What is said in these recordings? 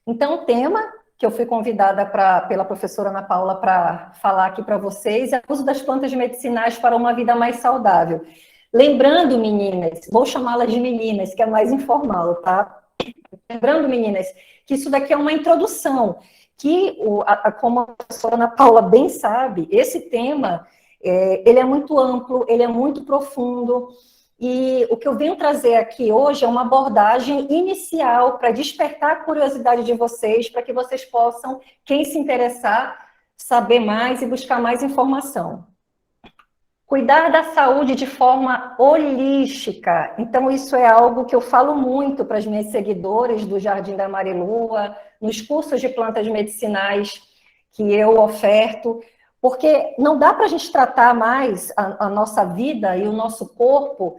Então, o tema que eu fui convidada pela professora Ana Paula para falar aqui para vocês é o uso das plantas medicinais para uma vida mais saudável. Lembrando, meninas, vou chamá-las de meninas, que é mais informal, tá? Lembrando, meninas, que isso daqui é uma introdução, que, como a professora Ana Paula bem sabe, esse tema, ele é muito amplo, ele é muito profundo, e o que eu venho trazer aqui hoje é uma abordagem inicial para despertar a curiosidade de vocês, para que vocês possam, quem se interessar, saber mais e buscar mais informação. Cuidar da saúde de forma holística. Então, isso é algo que eu falo muito para as minhas seguidoras do Jardim da Marilua, nos cursos de plantas medicinais que eu oferto, porque não dá para a gente tratar mais a nossa vida e o nosso corpo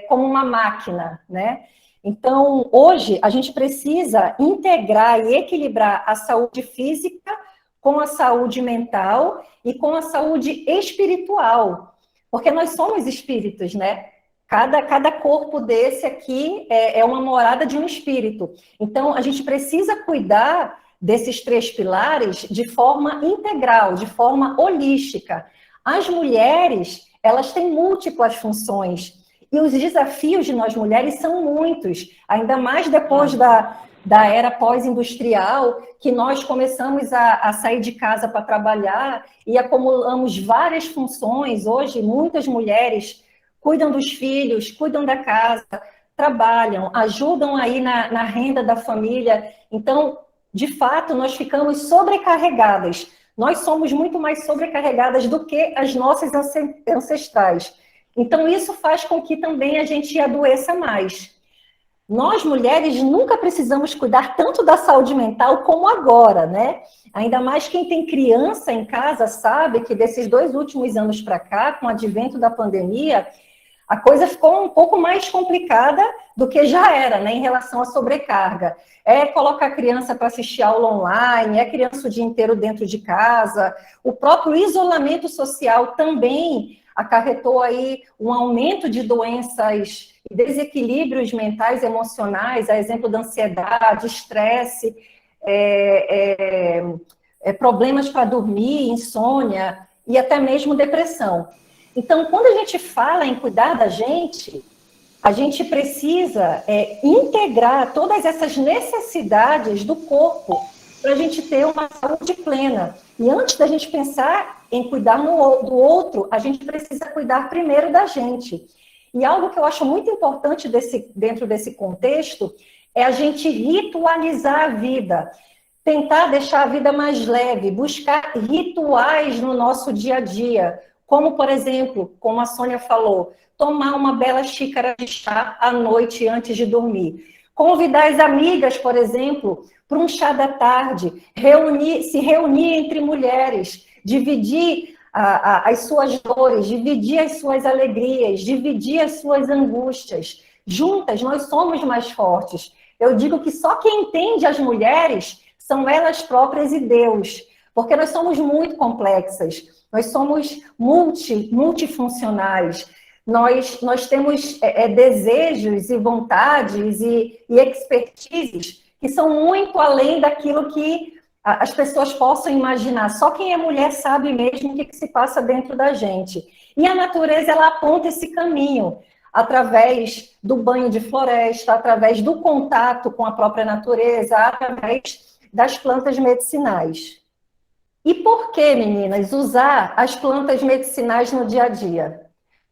como uma máquina, né? Então, hoje, a gente precisa integrar e equilibrar a saúde física com a saúde mental e com a saúde espiritual, porque nós somos espíritos, né? Cada corpo desse aqui é uma morada de um espírito. Então, a gente precisa cuidar desses três pilares de forma integral, de forma holística. As mulheres, elas têm múltiplas funções, e os desafios de nós mulheres são muitos, ainda mais depois da era pós-industrial, que nós começamos a sair de casa para trabalhar e acumulamos várias funções. Hoje, muitas mulheres cuidam dos filhos, cuidam da casa, trabalham, ajudam aí na renda da família. Então, de fato, nós ficamos sobrecarregadas. Nós somos muito mais sobrecarregadas do que as nossas ancestrais. Então, isso faz com que também a gente adoeça mais. Nós, mulheres, nunca precisamos cuidar tanto da saúde mental como agora, né? Ainda mais quem tem criança em casa sabe que desses 2 últimos anos para cá, com o advento da pandemia, a coisa ficou um pouco mais complicada do que já era, né, em relação à sobrecarga. Colocar a criança para assistir aula online, criança o dia inteiro dentro de casa, o próprio isolamento social também acarretou aí um aumento de doenças e desequilíbrios mentais e emocionais, a exemplo da ansiedade, estresse, problemas para dormir, insônia e até mesmo depressão. Então, quando a gente fala em cuidar da gente, a gente precisa integrar todas essas necessidades do corpo para a gente ter uma saúde plena. E antes da gente pensar em cuidar do outro, a gente precisa cuidar primeiro da gente. E algo que eu acho muito importante dentro desse contexto é a gente ritualizar a vida, tentar deixar a vida mais leve, buscar rituais no nosso dia a dia, como, por exemplo, como a Sônia falou, tomar uma bela xícara de chá à noite antes de dormir. Convidar as amigas, por exemplo, para um chá da tarde, se reunir entre mulheres, dividir as suas dores, dividir as suas alegrias, dividir as suas angústias. Juntas, nós somos mais fortes. Eu digo que só quem entende as mulheres são elas próprias e Deus, porque nós somos muito complexas, nós somos multifuncionais, nós temos desejos e vontades e expertises que são muito além daquilo que as pessoas possam imaginar. Só quem é mulher sabe mesmo o que se passa dentro da gente. E a natureza, ela aponta esse caminho, através do banho de floresta, através do contato com a própria natureza, através das plantas medicinais. E por que, meninas, usar as plantas medicinais no dia a dia?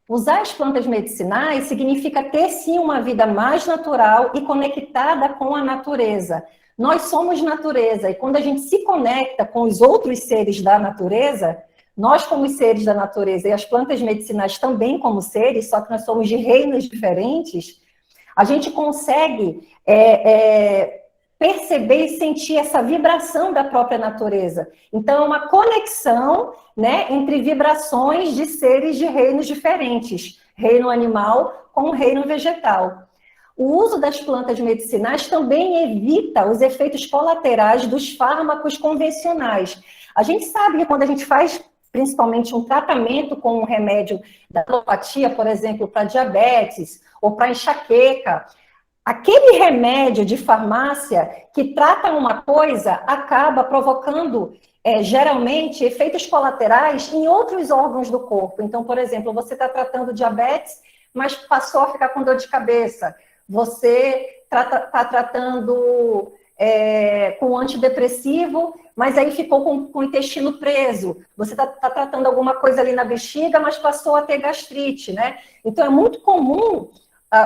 Usar as plantas medicinais significa ter, sim, uma vida mais natural e conectada com a natureza. Nós somos natureza, e quando a gente se conecta com os outros seres da natureza, nós como seres da natureza e as plantas medicinais também como seres, só que nós somos de reinos diferentes, a gente consegue perceber e sentir essa vibração da própria natureza. Então, é uma conexão, né, entre vibrações de seres de reinos diferentes, reino animal com o reino vegetal. O uso das plantas medicinais também evita os efeitos colaterais dos fármacos convencionais. A gente sabe que quando a gente faz, principalmente, um tratamento com um remédio da alopatia, por exemplo, para diabetes ou para enxaqueca, aquele remédio de farmácia que trata uma coisa acaba provocando, geralmente, efeitos colaterais em outros órgãos do corpo. Então, por exemplo, você está tratando diabetes, mas passou a ficar com dor de cabeça. Você está tratando com antidepressivo, mas aí ficou com o intestino preso. Você está tratando alguma coisa ali na bexiga, mas passou a ter gastrite, né? Então, é muito comum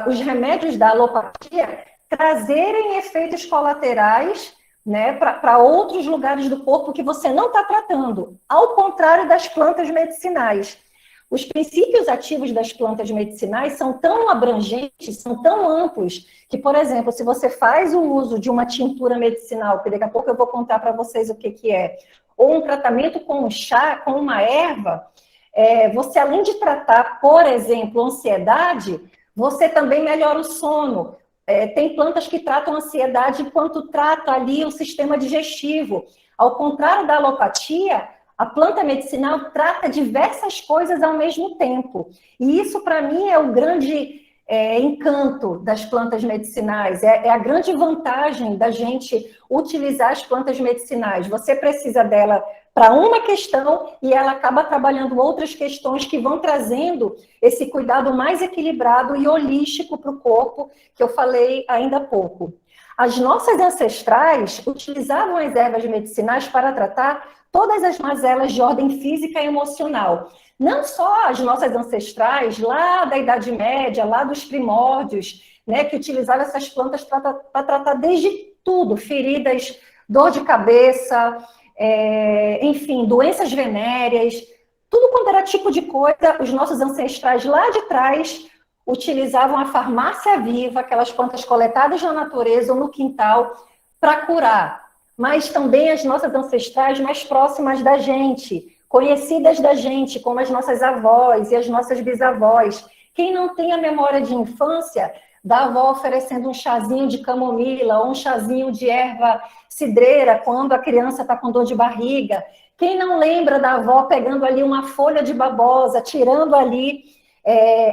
os remédios da alopatia trazerem efeitos colaterais, né, para outros lugares do corpo que você não está tratando, ao contrário das plantas medicinais. Os princípios ativos das plantas medicinais são tão abrangentes, são tão amplos, que, por exemplo, se você faz o uso de uma tintura medicinal, que daqui a pouco eu vou contar para vocês o que é, ou um tratamento com um chá, com uma erva, você, além de tratar, por exemplo, ansiedade, você também melhora o sono. Tem plantas que tratam ansiedade enquanto trata ali o sistema digestivo. Ao contrário da alopatia, a planta medicinal trata diversas coisas ao mesmo tempo. E isso, para mim, é o grande encanto das plantas medicinais. É a grande vantagem da gente utilizar as plantas medicinais. Você precisa dela para uma questão e ela acaba trabalhando outras questões que vão trazendo esse cuidado mais equilibrado e holístico para o corpo, que eu falei ainda há pouco. As nossas ancestrais utilizavam as ervas medicinais para tratar todas as mazelas de ordem física e emocional. Não só as nossas ancestrais, lá da Idade Média, lá dos primórdios, né, que utilizavam essas plantas para tratar desde tudo, feridas, dor de cabeça, enfim, doenças venéreas, tudo quanto era tipo de coisa, os nossos ancestrais lá de trás utilizavam a farmácia viva, aquelas plantas coletadas na natureza ou no quintal, para curar. Mas também as nossas ancestrais mais próximas da gente, conhecidas da gente, como as nossas avós e as nossas bisavós. Quem não tem a memória de infância da avó oferecendo um chazinho de camomila ou um chazinho de erva cidreira quando a criança está com dor de barriga? Quem não lembra da avó pegando ali uma folha de babosa, tirando ali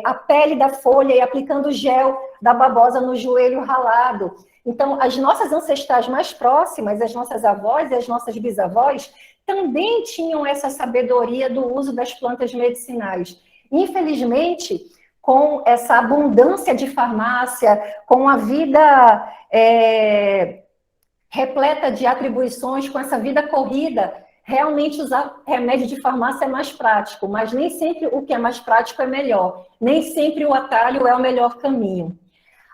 a pele da folha e aplicando o gel da babosa no joelho ralado? Então, as nossas ancestrais mais próximas, as nossas avós e as nossas bisavós, também tinham essa sabedoria do uso das plantas medicinais. Infelizmente, com essa abundância de farmácia, com a vida repleta de atribuições, com essa vida corrida, realmente usar remédio de farmácia é mais prático, mas nem sempre o que é mais prático é melhor. Nem sempre o atalho é o melhor caminho.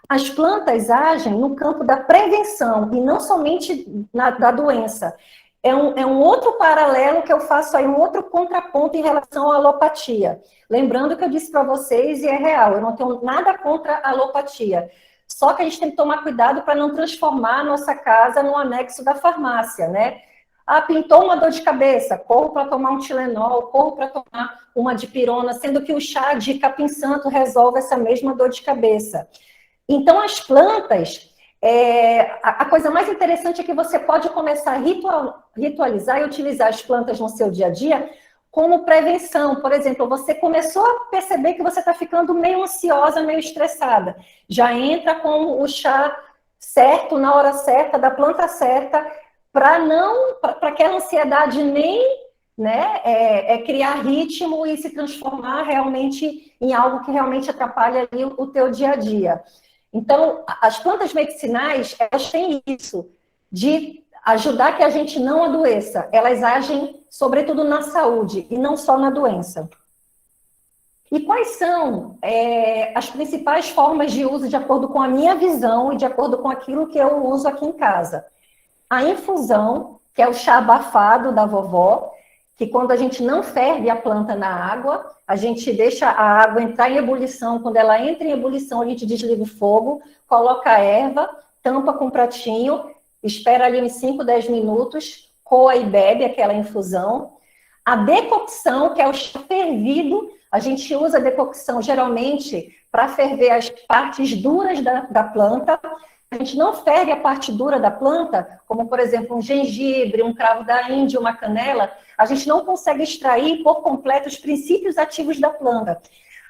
As plantas agem no campo da prevenção e não somente da doença. É um outro paralelo que eu faço aí, um outro contraponto em relação à alopatia. Lembrando que eu disse para vocês, e é real, eu não tenho nada contra a alopatia. Só que a gente tem que tomar cuidado para não transformar a nossa casa no anexo da farmácia, né? Pintou uma dor de cabeça, corro para tomar um Tilenol, corro para tomar uma dipirona, sendo que o chá de capim-santo resolve essa mesma dor de cabeça. Então, as plantas, a coisa mais interessante é que você pode começar a ritualizar e utilizar as plantas no seu dia a dia como prevenção. Por exemplo, você começou a perceber que você está ficando meio ansiosa, meio estressada. Já entra com o chá certo, na hora certa, da planta certa, para aquela ansiedade nem criar ritmo e se transformar realmente em algo que realmente atrapalha ali o teu dia a dia. Então, as plantas medicinais, elas têm isso, de ajudar que a gente não adoeça. Elas agem, sobretudo, na saúde e não só na doença. E quais são as principais formas de uso de acordo com a minha visão e de acordo com aquilo que eu uso aqui em casa? A infusão, que é o chá abafado da vovó, que quando a gente não ferve a planta na água, a gente deixa a água entrar em ebulição. Quando ela entra em ebulição, a gente desliga o fogo, coloca a erva, tampa com um pratinho, espera ali uns 5, 10 minutos, coa e bebe aquela infusão. A decocção, que é o chá fervido, a gente usa a decocção geralmente para ferver as partes duras da planta. A gente não ferve a parte dura da planta, como, por exemplo, um gengibre, um cravo da Índia, uma canela, a gente não consegue extrair por completo os princípios ativos da planta.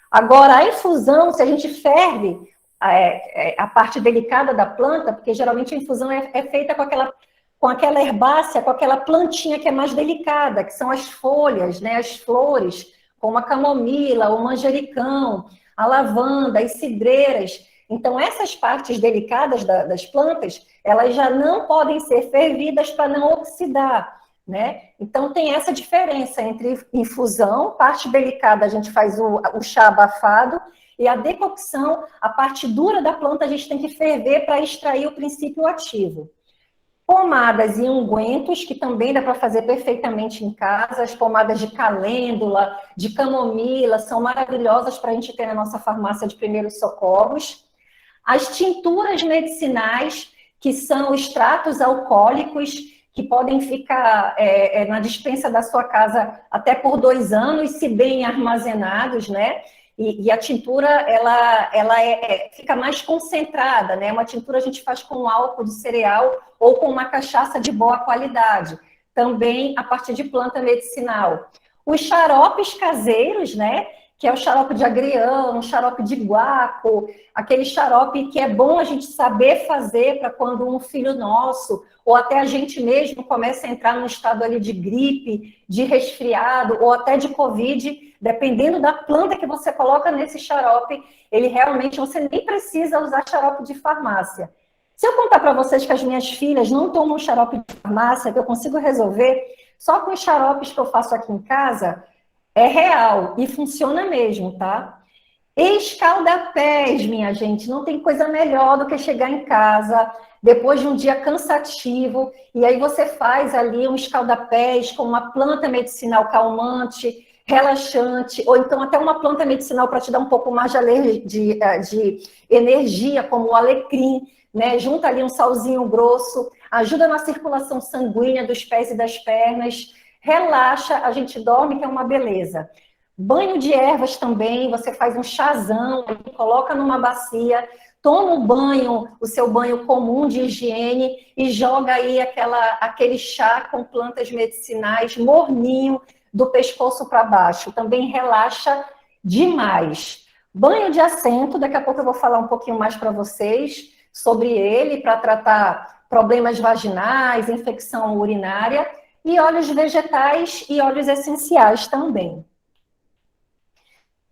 Agora, a infusão, se a gente ferve, a parte delicada da planta, porque geralmente a infusão é feita com aquela herbácea, com aquela plantinha que é mais delicada, que são as folhas, né, as flores, como a camomila, o manjericão, a lavanda, as cidreiras. Então, essas partes delicadas das plantas, elas já não podem ser fervidas para não oxidar, né? Então, tem essa diferença entre infusão, parte delicada, a gente faz o chá abafado, e a decocção, a parte dura da planta, a gente tem que ferver para extrair o princípio ativo. Pomadas e ungüentos, que também dá para fazer perfeitamente em casa. As pomadas de calêndula, de camomila, são maravilhosas para a gente ter na nossa farmácia de primeiros socorros. As tinturas medicinais, que são extratos alcoólicos, que podem ficar na despensa da sua casa até por 2 anos, se bem armazenados, né? E a tintura, ela fica mais concentrada, né? Uma tintura a gente faz com álcool de cereal ou com uma cachaça de boa qualidade. Também a partir de planta medicinal. Os xaropes caseiros, né? Que é o xarope de agrião, o xarope de guaco, aquele xarope que é bom a gente saber fazer para quando um filho nosso, ou até a gente mesmo, começa a entrar num estado ali de gripe, de resfriado, ou até de Covid, dependendo da planta que você coloca nesse xarope, ele realmente, você nem precisa usar xarope de farmácia. Se eu contar para vocês que as minhas filhas não tomam xarope de farmácia, que eu consigo resolver, só com os xaropes que eu faço aqui em casa, é real e funciona mesmo, tá? Escaldapés, minha gente, não tem coisa melhor do que chegar em casa depois de um dia cansativo e aí você faz ali um escaldapés com uma planta medicinal calmante, relaxante, ou então até uma planta medicinal para te dar um pouco mais de energia, como o alecrim, né? Junta ali um salzinho grosso, ajuda na circulação sanguínea dos pés e das pernas, relaxa, a gente dorme, que é uma beleza. Banho de ervas também, você faz um chazão, coloca numa bacia, toma um banho, o seu banho comum de higiene e joga aí aquele chá com plantas medicinais, morninho, do pescoço para baixo. Também relaxa demais. Banho de assento, daqui a pouco eu vou falar um pouquinho mais para vocês sobre ele, para tratar problemas vaginais, infecção urinária, e óleos vegetais e óleos essenciais também.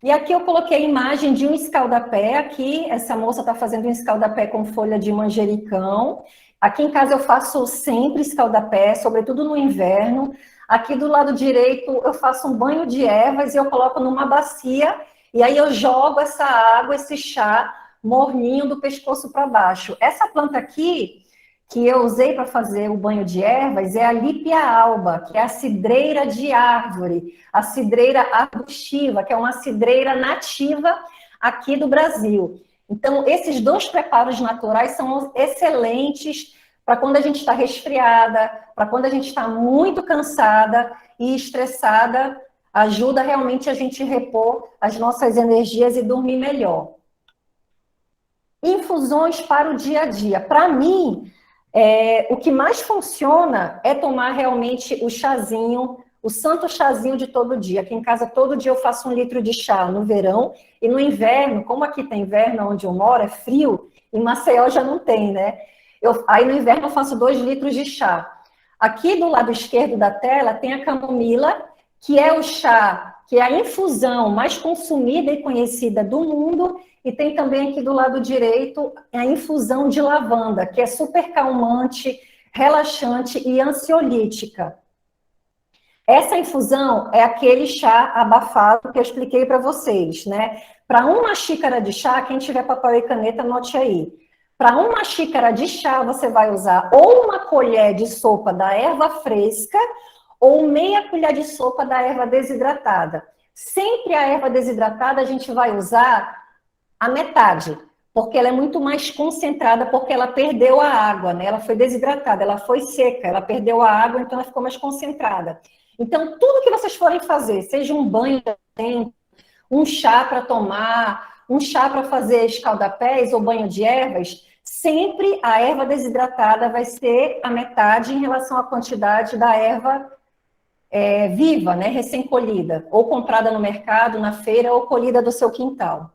E aqui eu coloquei a imagem de um escaldapé. Aqui, essa moça está fazendo um escaldapé com folha de manjericão. Aqui em casa eu faço sempre escaldapé, sobretudo no inverno. Aqui do lado direito eu faço um banho de ervas e eu coloco numa bacia. E aí eu jogo essa água, esse chá morninho do pescoço para baixo. Essa planta aqui, que eu usei para fazer o banho de ervas, é a Lípia alba, que é a cidreira de árvore, a cidreira arbustiva, que é uma cidreira nativa aqui do Brasil. Então, esses 2 preparos naturais são excelentes para quando a gente está resfriada, para quando a gente está muito cansada e estressada, ajuda realmente a gente repor as nossas energias e dormir melhor. Infusões para o dia a dia. Para mim, o que mais funciona é tomar realmente o chazinho, o santo chazinho de todo dia. Aqui em casa, todo dia eu faço 1 litro de chá no verão, e no inverno, como aqui tem inverno onde eu moro, é frio, em Maceió já não tem, né? Aí no inverno eu faço 2 litros de chá. Aqui do lado esquerdo da tela tem a camomila, que é o chá, que é a infusão mais consumida e conhecida do mundo, e tem também aqui do lado direito a infusão de lavanda, que é super calmante, relaxante e ansiolítica. Essa infusão é aquele chá abafado que eu expliquei para vocês, né? Para 1 xícara de chá, quem tiver papel e caneta, anote aí. Para 1 xícara de chá, você vai usar ou 1 colher de sopa da erva fresca ou meia colher de sopa da erva desidratada. Sempre a erva desidratada a gente vai usar a metade, porque ela é muito mais concentrada, porque ela perdeu a água, né? Ela foi desidratada, ela foi seca, ela perdeu a água, então ela ficou mais concentrada. Então, tudo que vocês forem fazer, seja um banho, um chá para tomar, um chá para fazer escaldapés ou banho de ervas, sempre a erva desidratada vai ser a metade em relação à quantidade da erva viva, né? Recém-colhida, ou comprada no mercado, na feira, ou colhida do seu quintal.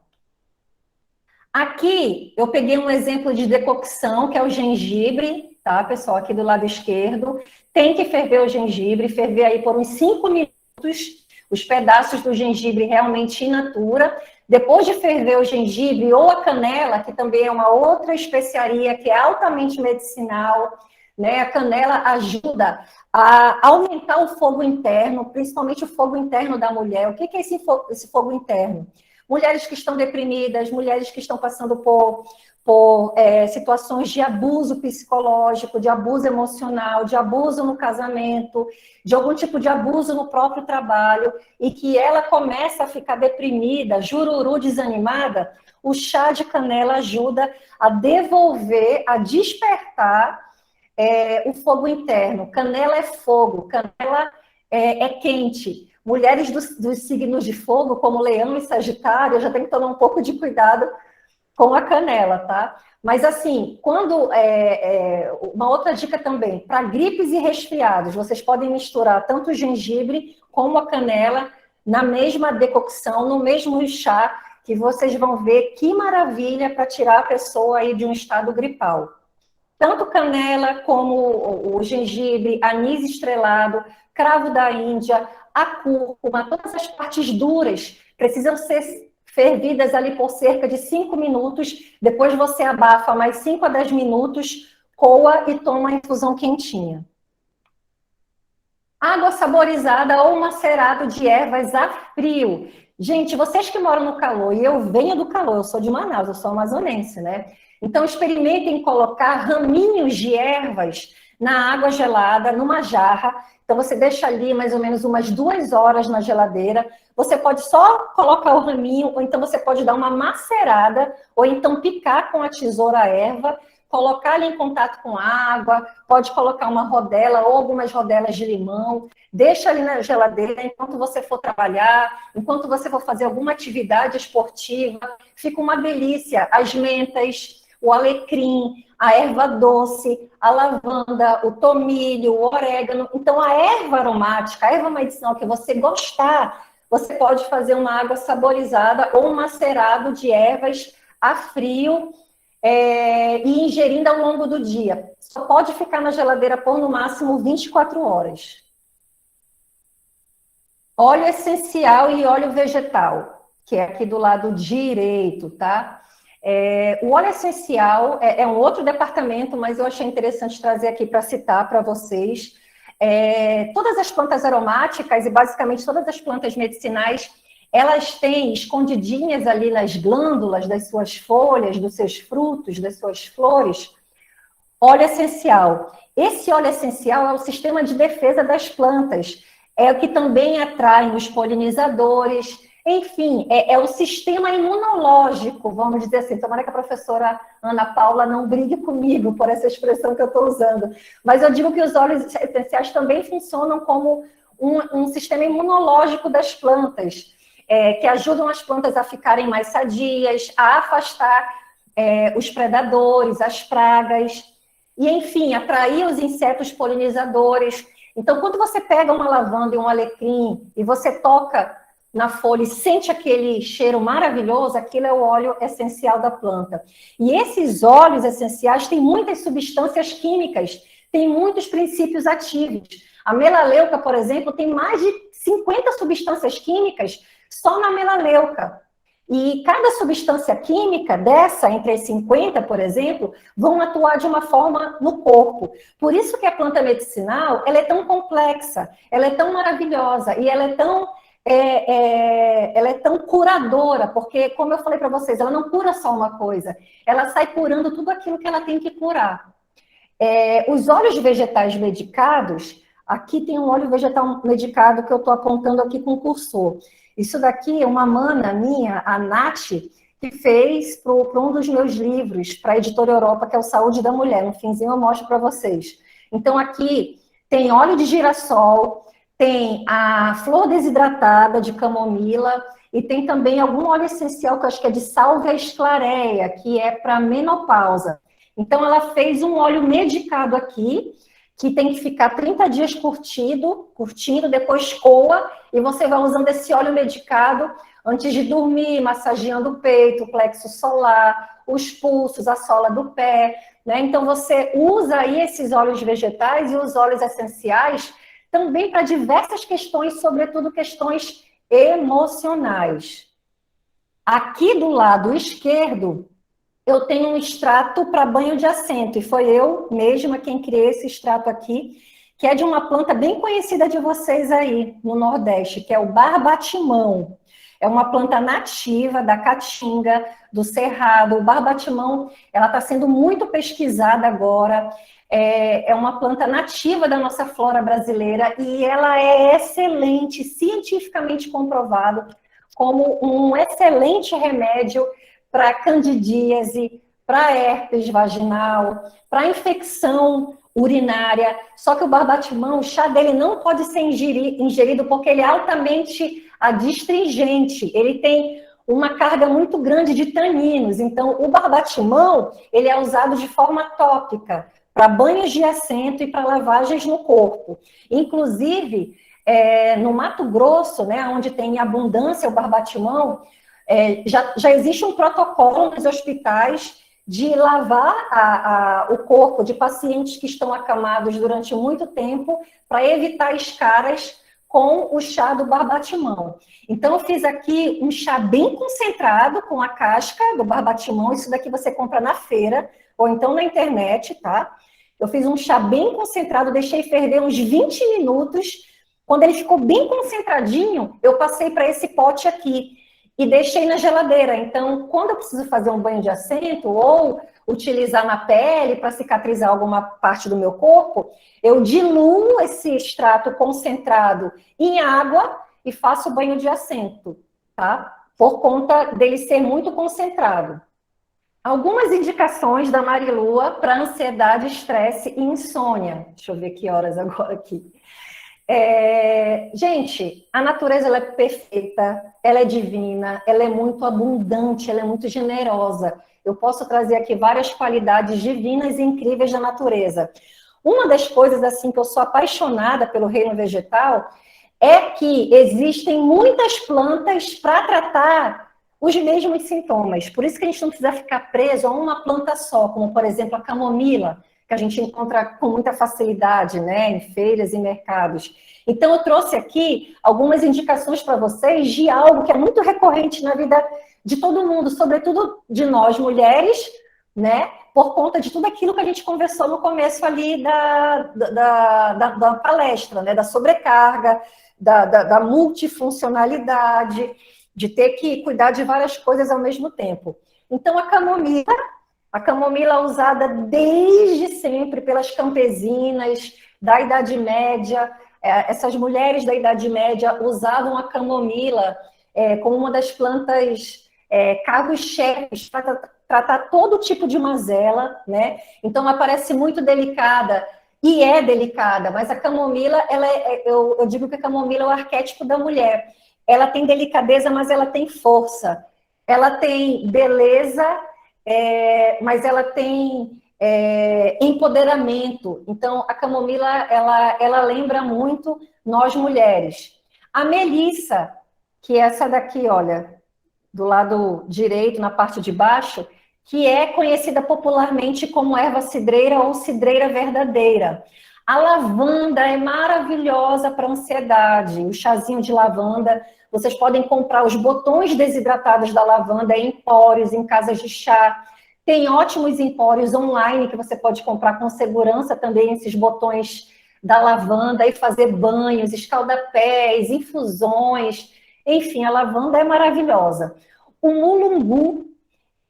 Aqui, eu peguei um exemplo de decocção, que é o gengibre, tá, pessoal? Aqui do lado esquerdo. Tem que ferver o gengibre, ferver aí por uns 5 minutos, os pedaços do gengibre realmente in natura. Depois de ferver o gengibre ou a canela, que também é uma outra especiaria que é altamente medicinal, né? A canela ajuda a aumentar o fogo interno, principalmente o fogo interno da mulher. O que é esse fogo interno? Mulheres que estão deprimidas, mulheres que estão passando por situações de abuso psicológico, de abuso emocional, de abuso no casamento, de algum tipo de abuso no próprio trabalho, e que ela começa a ficar deprimida, jururu, desanimada, o chá de canela ajuda a devolver, a despertar o fogo interno. Canela é fogo, canela é quente. Mulheres dos signos de fogo, como Leão e Sagitário, já tem que tomar um pouco de cuidado com a canela, tá? Mas assim, quando uma outra dica também, para gripes e resfriados, vocês podem misturar tanto o gengibre como a canela na mesma decocção, no mesmo chá, que vocês vão ver que maravilha para tirar a pessoa aí de um estado gripal. Tanto canela como o gengibre, anis estrelado, cravo da Índia, a cúrcuma, todas as partes duras precisam ser fervidas ali por cerca de 5 minutos. Depois você abafa mais 5 a 10 minutos, coa e toma a infusão quentinha. Água saborizada ou macerado de ervas a frio. Gente, vocês que moram no calor, e eu venho do calor, eu sou de Manaus, eu sou amazonense, né? Então, experimentem colocar raminhos de ervas na água gelada, numa jarra. Então, você deixa ali mais ou menos umas 2 horas na geladeira. Você pode só colocar o raminho, ou então você pode dar uma macerada, ou então picar com a tesoura a erva, colocar ele em contato com água, pode colocar uma rodela ou algumas rodelas de limão, deixa ali na geladeira enquanto você for trabalhar, enquanto você for fazer alguma atividade esportiva, fica uma delícia. As mentas, o alecrim, a erva doce, a lavanda, o tomilho, o orégano. Então, a erva aromática, a erva medicinal que você gostar, você pode fazer uma água saborizada ou um macerado de ervas a frio, e ingerindo ao longo do dia. Só pode ficar na geladeira por no máximo 24 horas. Óleo essencial e óleo vegetal, que é aqui do lado direito, tá? O óleo essencial é um outro departamento, mas eu achei interessante trazer aqui para citar para vocês. Todas as plantas aromáticas e basicamente todas as plantas medicinais, elas têm escondidinhas ali nas glândulas das suas folhas, dos seus frutos, das suas flores, óleo essencial. Esse óleo essencial é o sistema de defesa das plantas, é o que também atrai os polinizadores, enfim, é o sistema imunológico, vamos dizer assim. Tomara que a professora Ana Paula não brigue comigo por essa expressão que eu estou usando, mas eu digo que os óleos essenciais também funcionam como um sistema imunológico das plantas, que ajudam as plantas a ficarem mais sadias, a afastar os predadores, as pragas, e, enfim, atrair os insetos polinizadores. Então, quando você pega uma lavanda e um alecrim e você toca na folha e sente aquele cheiro maravilhoso, aquilo é o óleo essencial da planta. E esses óleos essenciais têm muitas substâncias químicas, têm muitos princípios ativos. A melaleuca, por exemplo, tem mais de 50 substâncias químicas só na melaleuca. E cada substância química dessa, entre as 50, por exemplo, vão atuar de uma forma no corpo. Por isso que a planta medicinal, ela é tão complexa, ela é tão maravilhosa e ela é tão curadora, porque, como eu falei para vocês, ela não cura só uma coisa, ela sai curando tudo aquilo que ela tem que curar. Os óleos vegetais medicados, aqui tem um óleo vegetal medicado que eu estou apontando aqui com o cursor. Isso daqui é uma mana minha, a Nath, que fez para um dos meus livros, para a Editora Europa, que é o Saúde da Mulher. No finzinho eu mostro para vocês. Então, aqui tem óleo de girassol, tem a flor desidratada de camomila e tem também algum óleo essencial que eu acho que é de sálvia esclareia, que é para menopausa. Então, ela fez um óleo medicado aqui, que tem que ficar 30 dias curtindo, depois coa, e você vai usando esse óleo medicado antes de dormir, massageando o peito, o plexo solar, os pulsos, a sola do pé, né? Então, você usa aí esses óleos vegetais e os óleos essenciais também para diversas questões, sobretudo questões emocionais. Aqui do lado esquerdo, eu tenho um extrato para banho de assento, e foi eu mesma quem criei esse extrato aqui, que é de uma planta bem conhecida de vocês aí no Nordeste, que é o barbatimão. É uma planta nativa da Caatinga, do Cerrado. O barbatimão, ela está sendo muito pesquisada agora. É uma planta nativa da nossa flora brasileira e ela é excelente, cientificamente comprovado, como um excelente remédio para candidíase, para herpes vaginal, para infecção urinária. Só que o barbatimão, o chá dele não pode ser ingerido porque ele é altamente adstringente, ele tem uma carga muito grande de taninos. Então, o barbatimão, ele é usado de forma tópica, para banhos de assento e para lavagens no corpo. Inclusive, no Mato Grosso, né, onde tem abundância o barbatimão, já existe um protocolo nos hospitais de lavar o corpo de pacientes que estão acamados durante muito tempo para evitar escaras com o chá do barbatimão. Então, eu fiz aqui um chá bem concentrado com a casca do barbatimão. Isso daqui você compra na feira ou então na internet, tá? Eu fiz um chá bem concentrado, deixei ferver uns 20 minutos. Quando ele ficou bem concentradinho, eu passei para esse pote aqui e deixei na geladeira. Então, quando eu preciso fazer um banho de assento ou utilizar na pele para cicatrizar alguma parte do meu corpo, eu diluo esse extrato concentrado em água e faço o banho de assento, tá? Por conta dele ser muito concentrado. Algumas indicações da Marilua para ansiedade, estresse e insônia. Deixa eu ver que horas agora aqui. Gente, a natureza ela é perfeita, ela é divina, ela é muito abundante, ela é muito generosa. Eu posso trazer aqui várias qualidades divinas e incríveis da natureza. Uma das coisas assim que eu sou apaixonada pelo reino vegetal é que existem muitas plantas para tratar os mesmos sintomas. Por isso que a gente não precisa ficar preso a uma planta só, como por exemplo a camomila, que a gente encontra com muita facilidade, né, em feiras e mercados. Então, eu trouxe aqui algumas indicações para vocês de algo que é muito recorrente na vida de todo mundo, sobretudo de nós mulheres, né, por conta de tudo aquilo que a gente conversou no começo ali da palestra, né, da sobrecarga, da multifuncionalidade, de ter que cuidar de várias coisas ao mesmo tempo. Então, a camomila usada desde sempre pelas campesinas da Idade Média. Essas mulheres da Idade Média usavam a camomila como uma das plantas cargos-chefes para tratar todo tipo de mazela, né? Então, ela parece muito delicada, e é delicada, mas a camomila, eu digo que a camomila é o arquétipo da mulher. Ela tem delicadeza, mas ela tem força. Ela tem beleza, mas ela tem empoderamento. Então, a camomila, ela lembra muito nós mulheres. A melissa, que é essa daqui, olha, do lado direito, na parte de baixo, que é conhecida popularmente como erva cidreira ou cidreira verdadeira. A lavanda é maravilhosa para ansiedade. O chazinho de lavanda, vocês podem comprar os botões desidratados da lavanda em empórios, em casas de chá. Tem ótimos empórios online que você pode comprar com segurança também esses botões da lavanda e fazer banhos, escaldapés, infusões. Enfim, a lavanda é maravilhosa. O mulungu,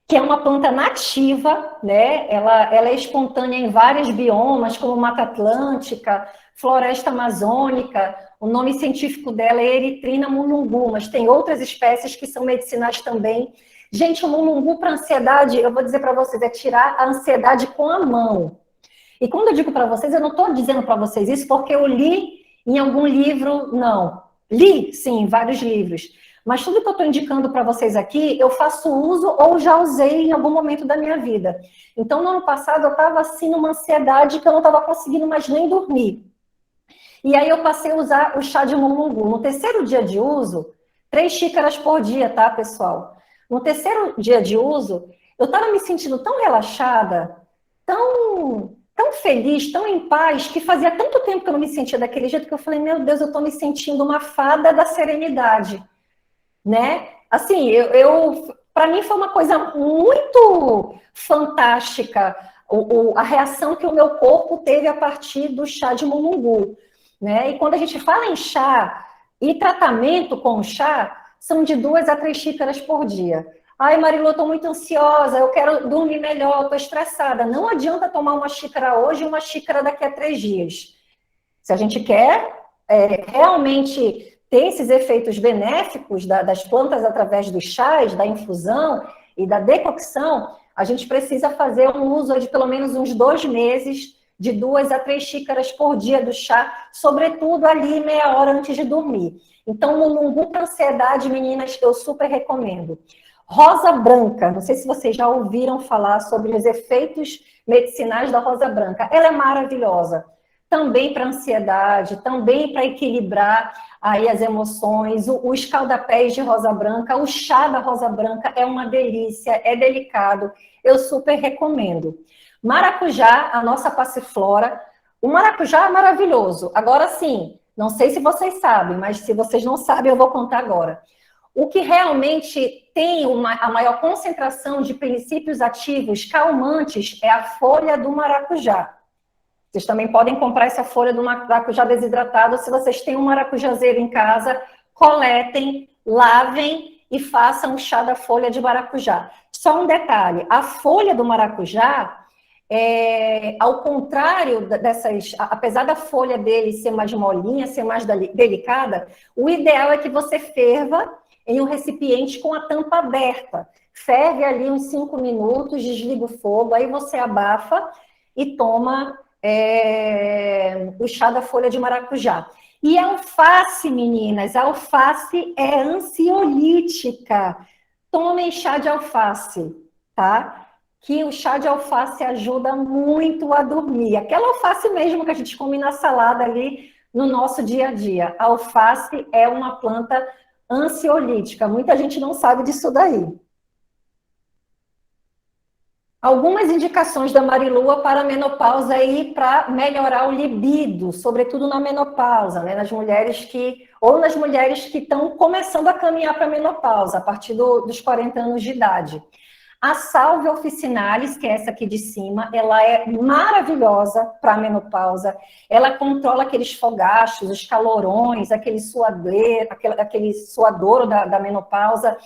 que é uma planta nativa, né? Ela é espontânea em vários biomas, como Mata Atlântica, Floresta Amazônica. O nome científico dela é Eritrina mulungu, mas tem outras espécies que são medicinais também. Gente, o mulungu para ansiedade, eu vou dizer para vocês, é tirar a ansiedade com a mão. E quando eu digo para vocês, eu não estou dizendo para vocês isso porque eu li em algum livro, não. Li, sim, em vários livros. Mas tudo que eu estou indicando para vocês aqui, eu faço uso ou já usei em algum momento da minha vida. Então, no ano passado, eu estava assim numa ansiedade que eu não estava conseguindo mais nem dormir. E aí eu passei a usar o chá de mulungu. No terceiro dia de uso, 3 xícaras por dia, tá, pessoal? No terceiro dia de uso, eu estava me sentindo tão relaxada, tão feliz, tão em paz, que fazia tanto tempo que eu não me sentia daquele jeito, que eu falei, meu Deus, eu estou me sentindo uma fada da serenidade, né? Assim, para mim foi uma coisa muito fantástica a reação que o meu corpo teve a partir do chá de mulungu, né? E quando a gente fala em chá e tratamento com chá, são de 2 a 3 xícaras por dia. Ai, Marilu, eu estou muito ansiosa, eu quero dormir melhor, estou estressada. Não adianta tomar uma xícara hoje e uma xícara daqui a 3 dias. Se a gente quer realmente ter esses efeitos benéficos das plantas através dos chás, da infusão e da decocção, a gente precisa fazer um uso de pelo menos uns 2 meses, de 2 a 3 xícaras por dia do chá, sobretudo ali meia hora antes de dormir. Então, mulungu para ansiedade, meninas, eu super recomendo. Rosa branca, não sei se vocês já ouviram falar sobre os efeitos medicinais da rosa branca. Ela é maravilhosa. Também para ansiedade, também para equilibrar aí as emoções, o escaldapés de rosa branca, o chá da rosa branca é uma delícia, é delicado, eu super recomendo. Maracujá, a nossa passiflora, o maracujá é maravilhoso. Agora sim, não sei se vocês sabem, mas se vocês não sabem, eu vou contar agora. O que realmente tem a maior concentração de princípios ativos calmantes é a folha do maracujá. Vocês também podem comprar essa folha do maracujá desidratado. Se vocês têm um maracujazeiro em casa, coletem, lavem e façam o chá da folha de maracujá. Só um detalhe, a folha do maracujá, ao contrário apesar da folha dele ser mais molinha, ser mais delicada, o ideal é que você ferva em um recipiente com a tampa aberta. Ferve ali uns 5 minutos, desliga o fogo, aí você abafa e toma o chá da folha de maracujá. E a alface, meninas, a alface é ansiolítica. Tomem chá de alface, tá? Que o chá de alface ajuda muito a dormir. Aquela alface mesmo que a gente come na salada ali no nosso dia a dia. A alface é uma planta ansiolítica. Muita gente não sabe disso daí. Algumas indicações da Marilua para a menopausa e para melhorar o libido, sobretudo na menopausa, né? Nas mulheres que estão começando a caminhar para a menopausa, a partir dos 40 anos de idade. A Salvia officinalis, que é essa aqui de cima, ela é maravilhosa para a menopausa. Ela controla aqueles fogachos, os calorões, aquele suadouro da menopausa.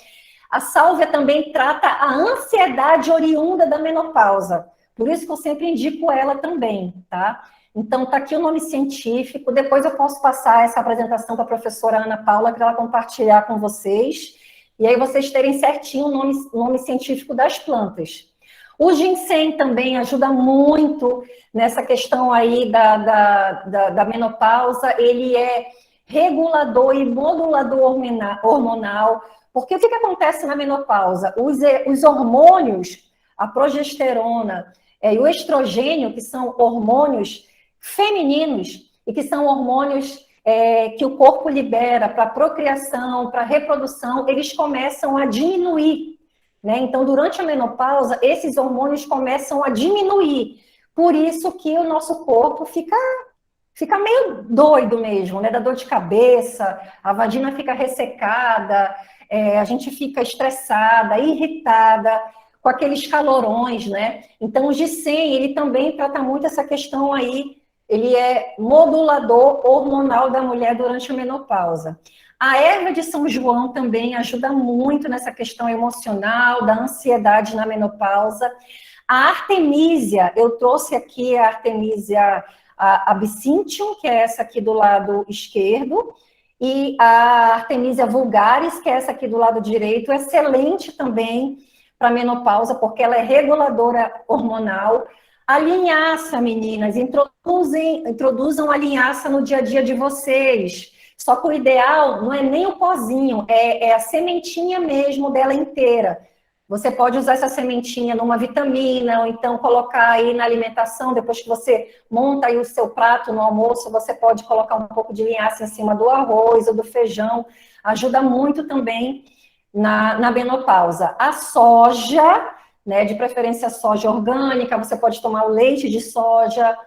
A sálvia também trata a ansiedade oriunda da menopausa. Por isso que eu sempre indico ela também, tá? Então, tá aqui o nome científico. Depois eu posso passar essa apresentação para a professora Ana Paula, para ela compartilhar com vocês. E aí vocês terem certinho o nome científico das plantas. O ginseng também ajuda muito nessa questão aí da menopausa. Ele é regulador e modulador hormonal. Porque o que acontece na menopausa? Os hormônios, a progesterona e o estrogênio, que são hormônios femininos e que são hormônios que o corpo libera para procriação, para reprodução, eles começam a diminuir, né? Então, durante a menopausa, esses hormônios começam a diminuir. Por isso que o nosso corpo fica meio doido mesmo, né? Da dor de cabeça, a vagina fica ressecada, a gente fica estressada, irritada, com aqueles calorões, né? Então, o ginseng, ele também trata muito essa questão aí, ele é modulador hormonal da mulher durante a menopausa. A erva de São João também ajuda muito nessa questão emocional, da ansiedade na menopausa. A artemisia, eu trouxe aqui a artemisia absinthium, que é essa aqui do lado esquerdo, e a Artemisia vulgaris, que é essa aqui do lado direito, excelente também para menopausa, porque ela é reguladora hormonal. A linhaça, meninas, introduzam a linhaça no dia a dia de vocês. Só que o ideal não é nem o pozinho, é a sementinha mesmo dela inteira. Você pode usar essa sementinha numa vitamina, ou então colocar aí na alimentação, depois que você monta aí o seu prato no almoço, você pode colocar um pouco de linhaça em cima do arroz ou do feijão. ajuda muito também na menopausa. A soja, né, de preferência soja orgânica, você pode tomar o leite de soja.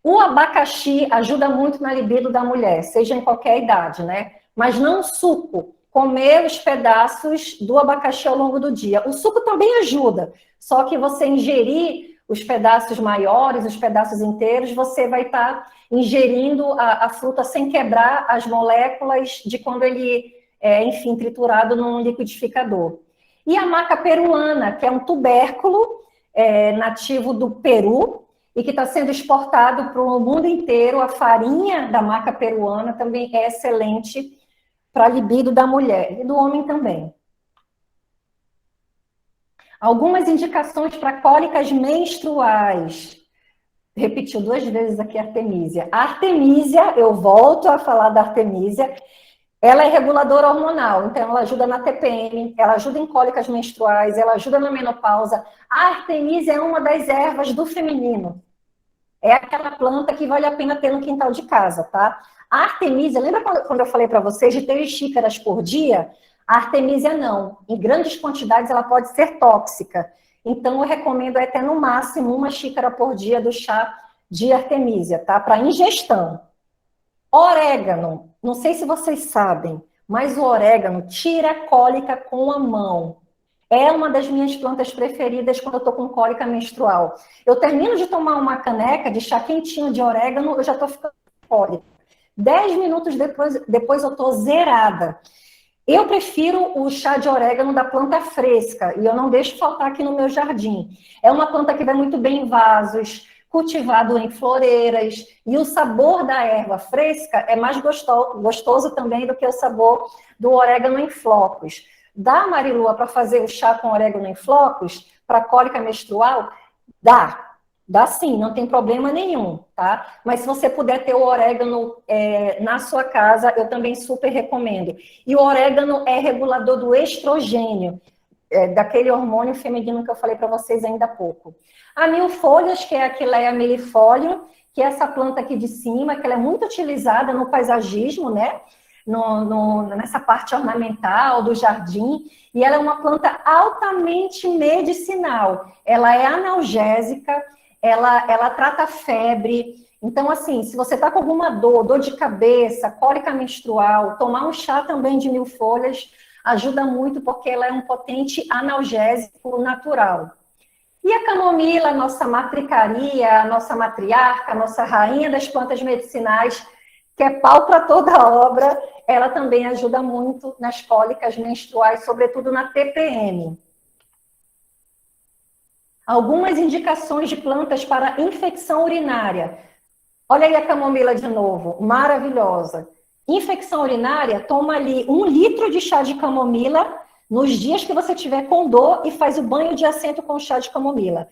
O abacaxi ajuda muito na libido da mulher, seja em qualquer idade, né? Mas não o suco, comer os pedaços do abacaxi ao longo do dia. O suco também ajuda, só que você ingerir os pedaços maiores, os pedaços inteiros, você vai estar ingerindo a fruta sem quebrar as moléculas de quando ele é, enfim, triturado num liquidificador. E a maca peruana, que é um tubérculo nativo do Peru, e que está sendo exportado para o mundo inteiro. A farinha da maca peruana também é excelente para a libido da mulher e do homem também. Algumas indicações para cólicas menstruais. Repetiu 2 vezes aqui a artemisia. A artemisia, eu volto a falar da artemisia, ela é reguladora hormonal, então ela ajuda na TPM, ela ajuda em cólicas menstruais, ela ajuda na menopausa. A artemisia é uma das ervas do feminino. É aquela planta que vale a pena ter no quintal de casa, tá? A artemisia, lembra quando eu falei para vocês de 3 xícaras por dia? A artemisia não. Em grandes quantidades ela pode ser tóxica. Então eu recomendo até no máximo 1 xícara por dia do chá de artemisia, tá? Para ingestão. Orégano. Não sei se vocês sabem, mas o orégano tira a cólica com a mão. É uma das minhas plantas preferidas quando eu estou com cólica menstrual. Eu termino de tomar uma caneca de chá quentinho de orégano, eu já estou ficando com cólica. 10 minutos depois eu estou zerada. Eu prefiro o chá de orégano da planta fresca, e eu não deixo faltar aqui no meu jardim. É uma planta que vai muito bem em vasos, cultivado em floreiras, e o sabor da erva fresca é mais gostoso também do que o sabor do orégano em flocos. Dá, Marilua, para fazer o chá com orégano em flocos, para cólica menstrual? Dá sim, não tem problema nenhum, tá? Mas se você puder ter o orégano na sua casa, eu também super recomendo. E o orégano é regulador do estrogênio, daquele hormônio feminino que eu falei para vocês ainda há pouco. A milfolhas, que é a Quileia millefolium, que é essa planta aqui de cima, que ela é muito utilizada no paisagismo, né? Nessa parte ornamental do jardim, e ela é uma planta altamente medicinal. Ela é analgésica, ela trata febre. Então, assim, se você está com alguma dor de cabeça, cólica menstrual, tomar um chá também de milfolhas ajuda muito, porque ela é um potente analgésico natural. E a camomila, a nossa matricaria, a nossa matriarca, a nossa rainha das plantas medicinais, que é pau para toda obra, ela também ajuda muito nas cólicas menstruais, sobretudo na TPM. Algumas indicações de plantas para infecção urinária. Olha aí a camomila de novo, maravilhosa. Infecção urinária, toma ali 1 litro de chá de camomila nos dias que você tiver com dor e faz o banho de assento com chá de camomila.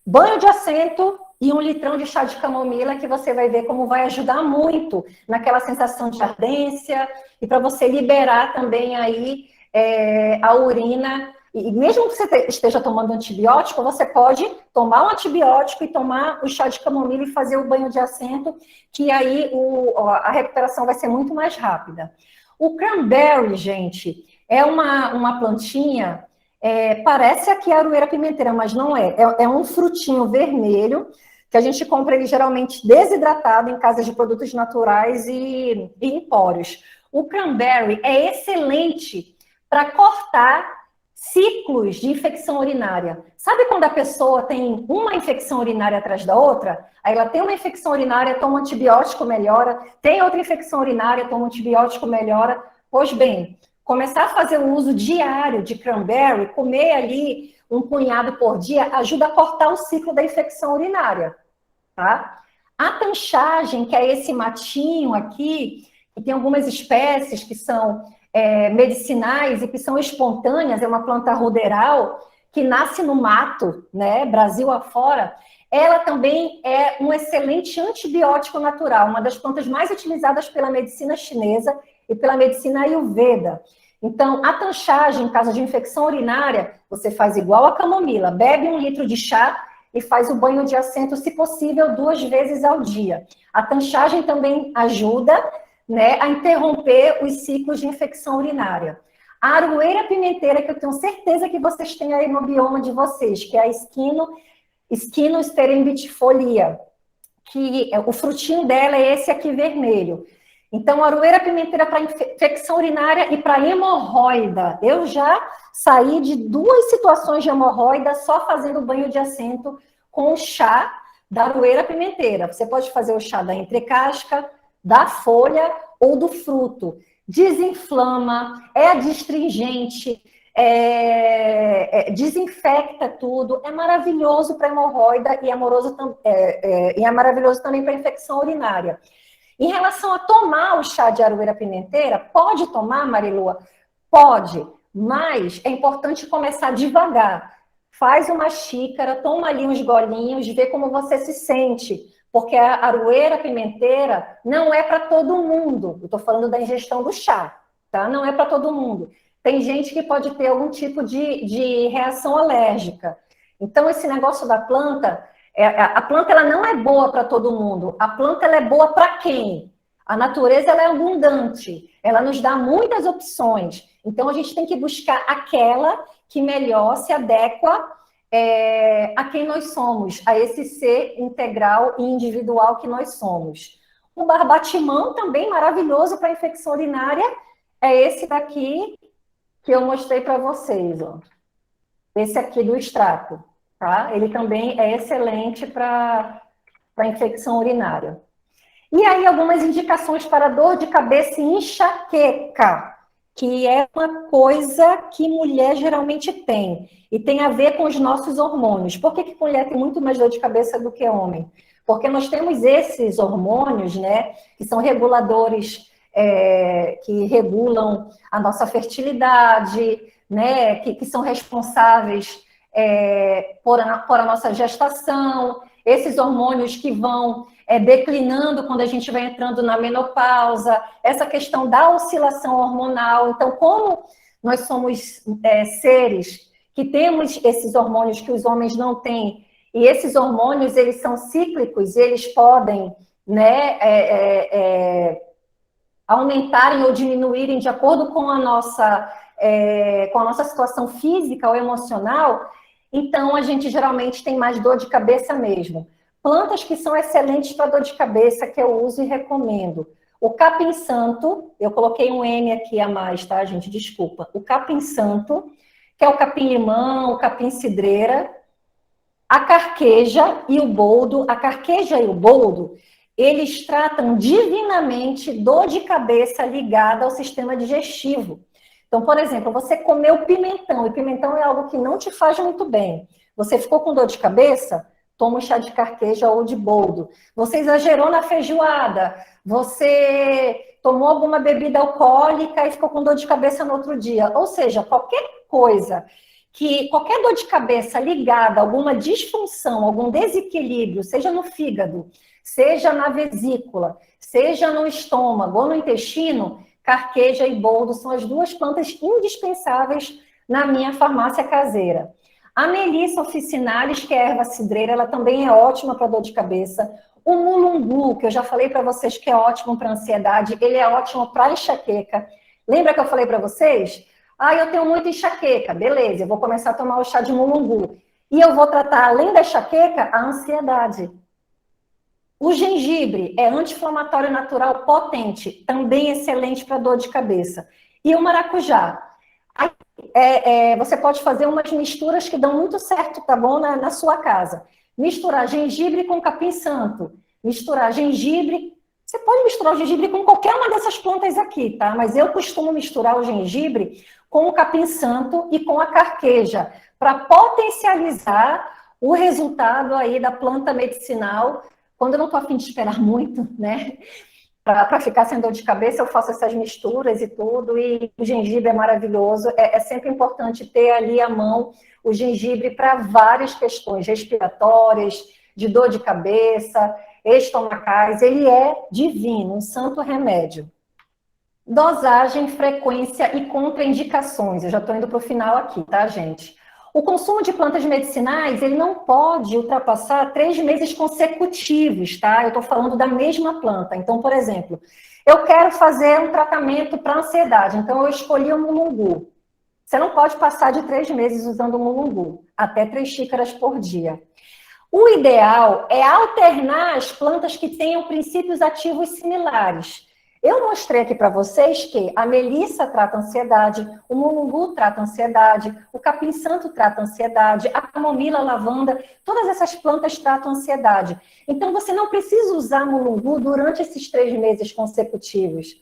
Banho de assento e 1 litrão de chá de camomila, que você vai ver como vai ajudar muito naquela sensação de ardência e para você liberar também aí a urina. E mesmo que você esteja tomando antibiótico, você pode tomar um antibiótico e tomar o chá de camomila e fazer o banho de assento, que aí a recuperação vai ser muito mais rápida. O cranberry, gente, é uma plantinha, parece aqui a aroeira pimenteira, mas não é. É um frutinho vermelho, que a gente compra ele geralmente desidratado em casas de produtos naturais e empórios. O cranberry é excelente para cortar ciclos de infecção urinária. Sabe quando a pessoa tem uma infecção urinária atrás da outra? Aí ela tem uma infecção urinária, toma um antibiótico, melhora. Tem outra infecção urinária, toma um antibiótico, melhora. Pois bem, começar a fazer o uso diário de cranberry, comer ali um punhado por dia, ajuda a cortar o ciclo da infecção urinária, tá? A tanchagem, que é esse matinho aqui, que tem algumas espécies que são medicinais e que são espontâneas, é uma planta ruderal que nasce no mato, né, Brasil afora, ela também é um excelente antibiótico natural, uma das plantas mais utilizadas pela medicina chinesa e pela medicina ayurveda. Então, a tanchagem, em caso de infecção urinária, você faz igual a camomila, bebe 1 litro de chá e faz o banho de assento, se possível, 2 vezes ao dia. A tanchagem também ajuda né, a interromper os ciclos de infecção urinária. A aroeira pimenteira, que eu tenho certeza que vocês têm aí no bioma de vocês, que é a Schistosterimbitifolia, que o frutinho dela é esse aqui vermelho. Então, a aroeira pimenteira para infecção urinária e para hemorroida. Eu já saí de 2 situações de hemorroida só fazendo banho de assento com o chá da aroeira pimenteira. Você pode fazer o chá da entrecasca, da folha ou do fruto. Desinflama, é adstringente, desinfecta tudo, é maravilhoso para hemorroida e é maravilhoso também para infecção urinária. Em relação a tomar o chá de aroeira pimenteira, pode tomar, Marilua? Pode, mas é importante começar devagar. Faz uma xícara, toma ali uns golinhos, vê como você se sente, porque a aroeira pimenteira não é para todo mundo. Eu estou falando da ingestão do chá, tá? Não é para todo mundo. Tem gente que pode ter algum tipo de reação alérgica. Então, esse negócio da planta... A planta ela não é boa para todo mundo. A planta ela é boa para quem? A natureza ela é abundante. Ela nos dá muitas opções. Então, a gente tem que buscar aquela que melhor se adequa a quem nós somos, a esse ser integral e individual que nós somos. O barbatimão também maravilhoso para infecção urinária é esse daqui que eu mostrei para vocês. Ó. Esse aqui do extrato. Tá? Ele também é excelente para infecção urinária. E aí, algumas indicações para dor de cabeça e enxaqueca, que é uma coisa que mulher geralmente tem, e tem a ver com os nossos hormônios. Por que mulher tem muito mais dor de cabeça do que homem? Porque nós temos esses hormônios, né, que são reguladores, que regulam a nossa fertilidade, né, que são responsáveis por a nossa gestação, esses hormônios que vão declinando quando a gente vai entrando na menopausa, essa questão da oscilação hormonal. Então, como nós somos seres que temos esses hormônios que os homens não têm, e esses hormônios, eles são cíclicos, eles podem, né, aumentarem ou diminuírem de acordo com a nossa situação física ou emocional. Então, a gente geralmente tem mais dor de cabeça mesmo. Plantas que são excelentes para dor de cabeça, que eu uso e recomendo. O capim-santo, eu coloquei um M aqui a mais, tá, gente? Desculpa. O capim-santo, que é o capim-limão, o capim-cidreira, a carqueja e o boldo. A carqueja e o boldo, eles tratam divinamente dor de cabeça ligada ao sistema digestivo. Então, por exemplo, você comeu pimentão, e pimentão é algo que não te faz muito bem. Você ficou com dor de cabeça? Toma um chá de carqueja ou de boldo. Você exagerou na feijoada, você tomou alguma bebida alcoólica e ficou com dor de cabeça no outro dia. Ou seja, qualquer dor de cabeça ligada a alguma disfunção, algum desequilíbrio, seja no fígado, seja na vesícula, seja no estômago ou no intestino, carqueja e boldo são as 2 plantas indispensáveis na minha farmácia caseira. A Melissa officinalis, que é a erva cidreira, ela também é ótima para dor de cabeça. O mulungu, que eu já falei para vocês que é ótimo para ansiedade, ele é ótimo para enxaqueca. Lembra que eu falei para vocês? Eu tenho muita enxaqueca. Beleza, eu vou começar a tomar o chá de mulungu. E eu vou tratar, além da enxaqueca, a ansiedade. O gengibre é anti-inflamatório natural potente, também excelente para dor de cabeça. E o maracujá? Você pode fazer umas misturas que dão muito certo, tá bom? Na sua casa. Misturar gengibre com capim-santo. Misturar gengibre... Você pode misturar o gengibre com qualquer uma dessas plantas aqui, tá? Mas eu costumo misturar o gengibre com o capim-santo e com a carqueja, para potencializar o resultado aí da planta medicinal. Quando eu não estou a fim de esperar muito, né, para ficar sem dor de cabeça, eu faço essas misturas e tudo, e o gengibre é maravilhoso. É sempre importante ter ali à mão o gengibre para várias questões respiratórias, de dor de cabeça, estomacais. Ele é divino, um santo remédio. Dosagem, frequência e contraindicações. Eu já estou indo para o final aqui, tá, gente? O consumo de plantas medicinais, ele não pode ultrapassar 3 meses consecutivos, tá? Eu estou falando da mesma planta. Então, por exemplo, Eu quero fazer um tratamento para ansiedade, então eu escolhi o mulungu. Você não pode passar de 3 meses usando o mulungu, até 3 xícaras por dia. O ideal é alternar as plantas que tenham princípios ativos similares. Eu mostrei aqui para vocês que a melissa trata ansiedade, o mulungu trata ansiedade, o capim-santo trata ansiedade, a camomila, a lavanda, todas essas plantas tratam ansiedade. Então, você não precisa usar mulungu durante esses 3 meses consecutivos.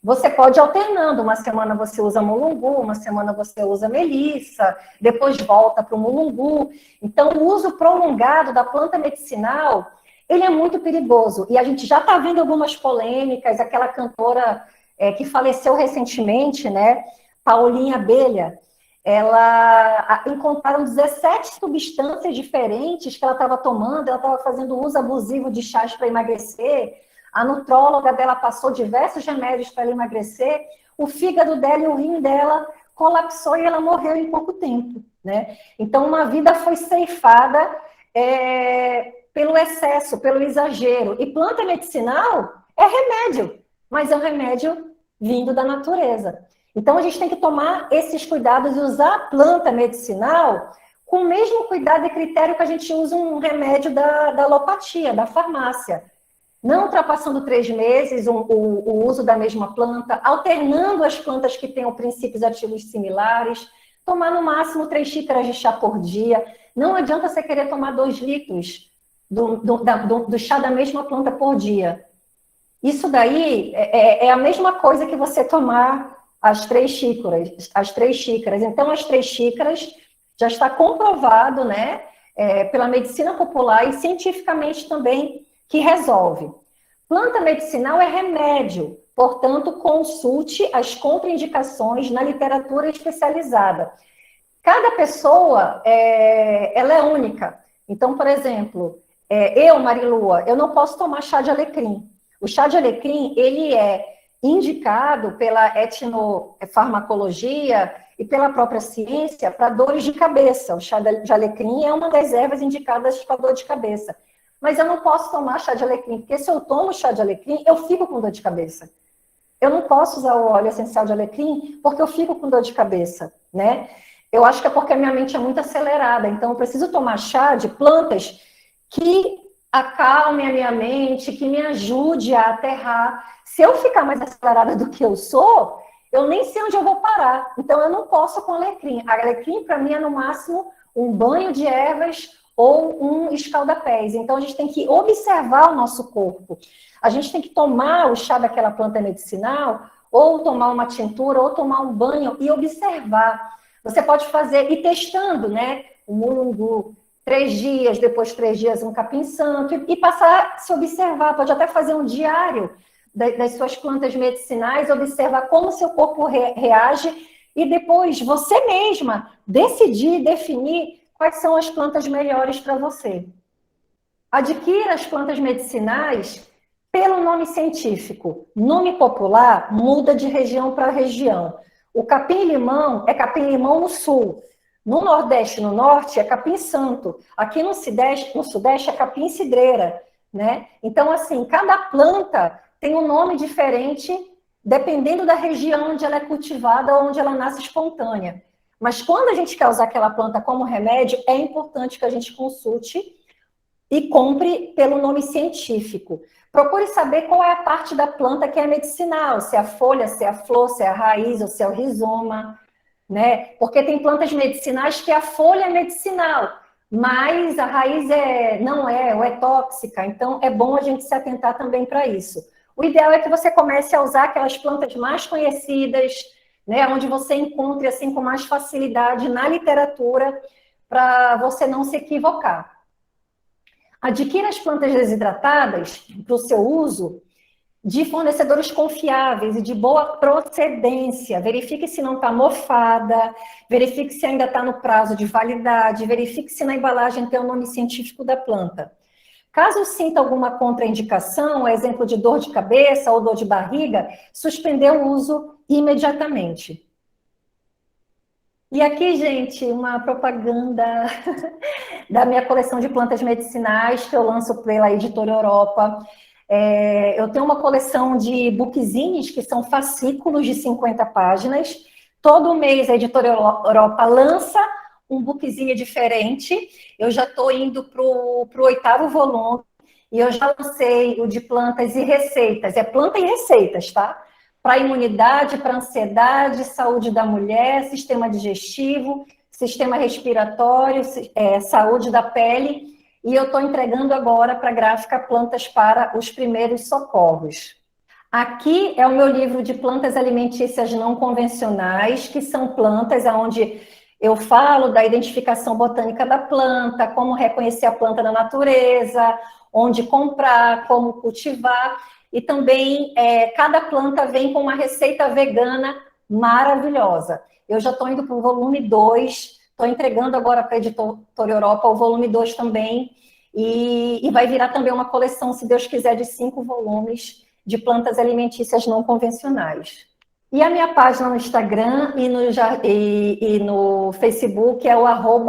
Você pode ir alternando, uma semana você usa mulungu, uma semana você usa melissa, depois volta para o mulungu. Então, o uso prolongado da planta medicinal, ele é muito perigoso. E a gente já está vendo algumas polêmicas, aquela cantora que faleceu recentemente, né, Paulinha Abelha, ela encontraram 17 substâncias diferentes que ela estava tomando, ela estava fazendo uso abusivo de chás para emagrecer. A nutróloga dela passou diversos remédios para ela emagrecer, o fígado dela e o rim dela colapsou e ela morreu em pouco tempo, né? Então, uma vida foi ceifada pelo excesso, pelo exagero. E planta medicinal é remédio, mas é um remédio vindo da natureza. Então, a gente tem que tomar esses cuidados e usar a planta medicinal com o mesmo cuidado e critério que a gente usa um remédio da alopatia, da farmácia. Não ultrapassando 3 meses o uso da mesma planta, alternando as plantas que tenham princípios ativos similares, tomar no máximo 3 xícaras de chá por dia. Não adianta você querer tomar 2 litros do chá da mesma planta por dia. Isso daí é a mesma coisa que você tomar as 3 xícaras. Então, as 3 xícaras já está comprovado, né, pela medicina popular e cientificamente também, que resolve. Planta medicinal é remédio, portanto, consulte as contraindicações na literatura especializada. Cada pessoa, ela é única. Então, por exemplo, eu, Marilua, eu não posso tomar chá de alecrim. O chá de alecrim, ele é indicado pela etnofarmacologia e pela própria ciência para dores de cabeça. O chá de alecrim é uma das ervas indicadas para dor de cabeça. Mas eu não posso tomar chá de alecrim, porque se eu tomo chá de alecrim, eu fico com dor de cabeça. Eu não posso usar o óleo essencial de alecrim, porque eu fico com dor de cabeça, né? Eu acho que é porque a minha mente é muito acelerada, então eu preciso tomar chá de plantas que acalmem a minha mente, que me ajude a aterrar. Se eu ficar mais acelerada do que eu sou, eu nem sei onde eu vou parar. Então eu não posso com alecrim. A alecrim, para mim, é no máximo um banho de ervas ou um escalda-pés. Então, a gente tem que observar o nosso corpo. A gente tem que tomar o chá daquela planta medicinal, ou tomar uma tintura, ou tomar um banho e observar. Você pode fazer, ir testando, né? O mulungu, 3 dias, depois 3 dias um capim-santo, e passar a se observar. Pode até fazer um diário das suas plantas medicinais, observar como seu corpo reage, e depois você mesma decidir, definir quais são as plantas melhores para você. Adquira as plantas medicinais pelo nome científico. Nome popular muda de região para região. O capim-limão é capim-limão no sul. No Nordeste e no Norte é capim-santo. Aqui no Sudeste é capim-cidreira, né? Então, assim, cada planta tem um nome diferente dependendo da região onde ela é cultivada ou onde ela nasce espontânea. Mas quando a gente quer usar aquela planta como remédio, é importante que a gente consulte e compre pelo nome científico. Procure saber qual é a parte da planta que é medicinal, se é a folha, se é a flor, se é a raiz ou se é o rizoma, né? Porque tem plantas medicinais que a folha é medicinal, mas a raiz não é, ou é tóxica, então é bom a gente se atentar também para isso. O ideal é que você comece a usar aquelas plantas mais conhecidas, né, onde você encontre assim com mais facilidade na literatura, para você não se equivocar. Adquira as plantas desidratadas para o seu uso de fornecedores confiáveis e de boa procedência. Verifique se não está mofada, verifique se ainda está no prazo de validade, verifique se na embalagem tem o nome científico da planta. Caso sinta alguma contraindicação, exemplo de dor de cabeça ou dor de barriga, suspender o uso imediatamente. E aqui, gente, uma propaganda da minha coleção de plantas medicinais que eu lanço pela Editora Europa. Eu tenho uma coleção de bookzines, que são fascículos de 50 páginas. Todo mês a Editora Europa lança um bookzine diferente. Eu já estou indo para o 8º volume, e eu já lancei o de plantas e receitas. É planta e receitas, tá? Para imunidade, para ansiedade, saúde da mulher, sistema digestivo, sistema respiratório, saúde da pele. E eu estou entregando agora para a gráfica Plantas para os Primeiros Socorros. Aqui é o meu livro de plantas alimentícias não convencionais, que são plantas onde eu falo da identificação botânica da planta, como reconhecer a planta na natureza, onde comprar, como cultivar, e também cada planta vem com uma receita vegana maravilhosa. Eu já estou indo para o volume 2, estou entregando agora para a Editora Europa o volume 2 também, e vai virar também uma coleção, se Deus quiser, de 5 volumes de plantas alimentícias não convencionais. E a minha página no Instagram e no Facebook é o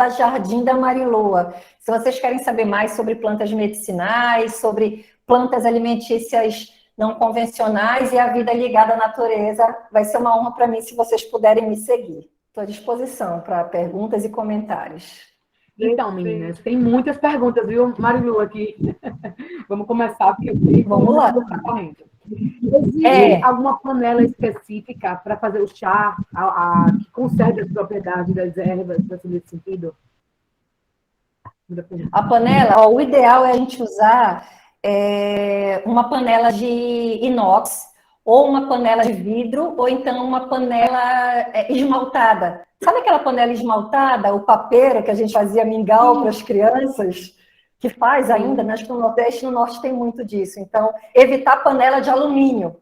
@Jardim da Mariloa. Se vocês querem saber mais sobre plantas medicinais, sobre plantas alimentícias não convencionais e a vida ligada à natureza, vai ser uma honra para mim se vocês puderem me seguir. Estou à disposição para perguntas e comentários. Então, meninas, tem muitas perguntas, viu, Marilu, aqui. Vamos começar, porque Vamos lá. Tá correndo. Existe alguma panela específica para fazer o chá que conserve as propriedades das ervas, nesse sentido? A panela, o ideal é a gente usar uma panela de inox, ou uma panela de vidro, ou então uma panela esmaltada. Sabe aquela panela esmaltada, o papeiro que a gente fazia mingau para as crianças? Que faz ainda, né? Acho que no Nordeste e no Norte tem muito disso. Então, evitar panela de alumínio,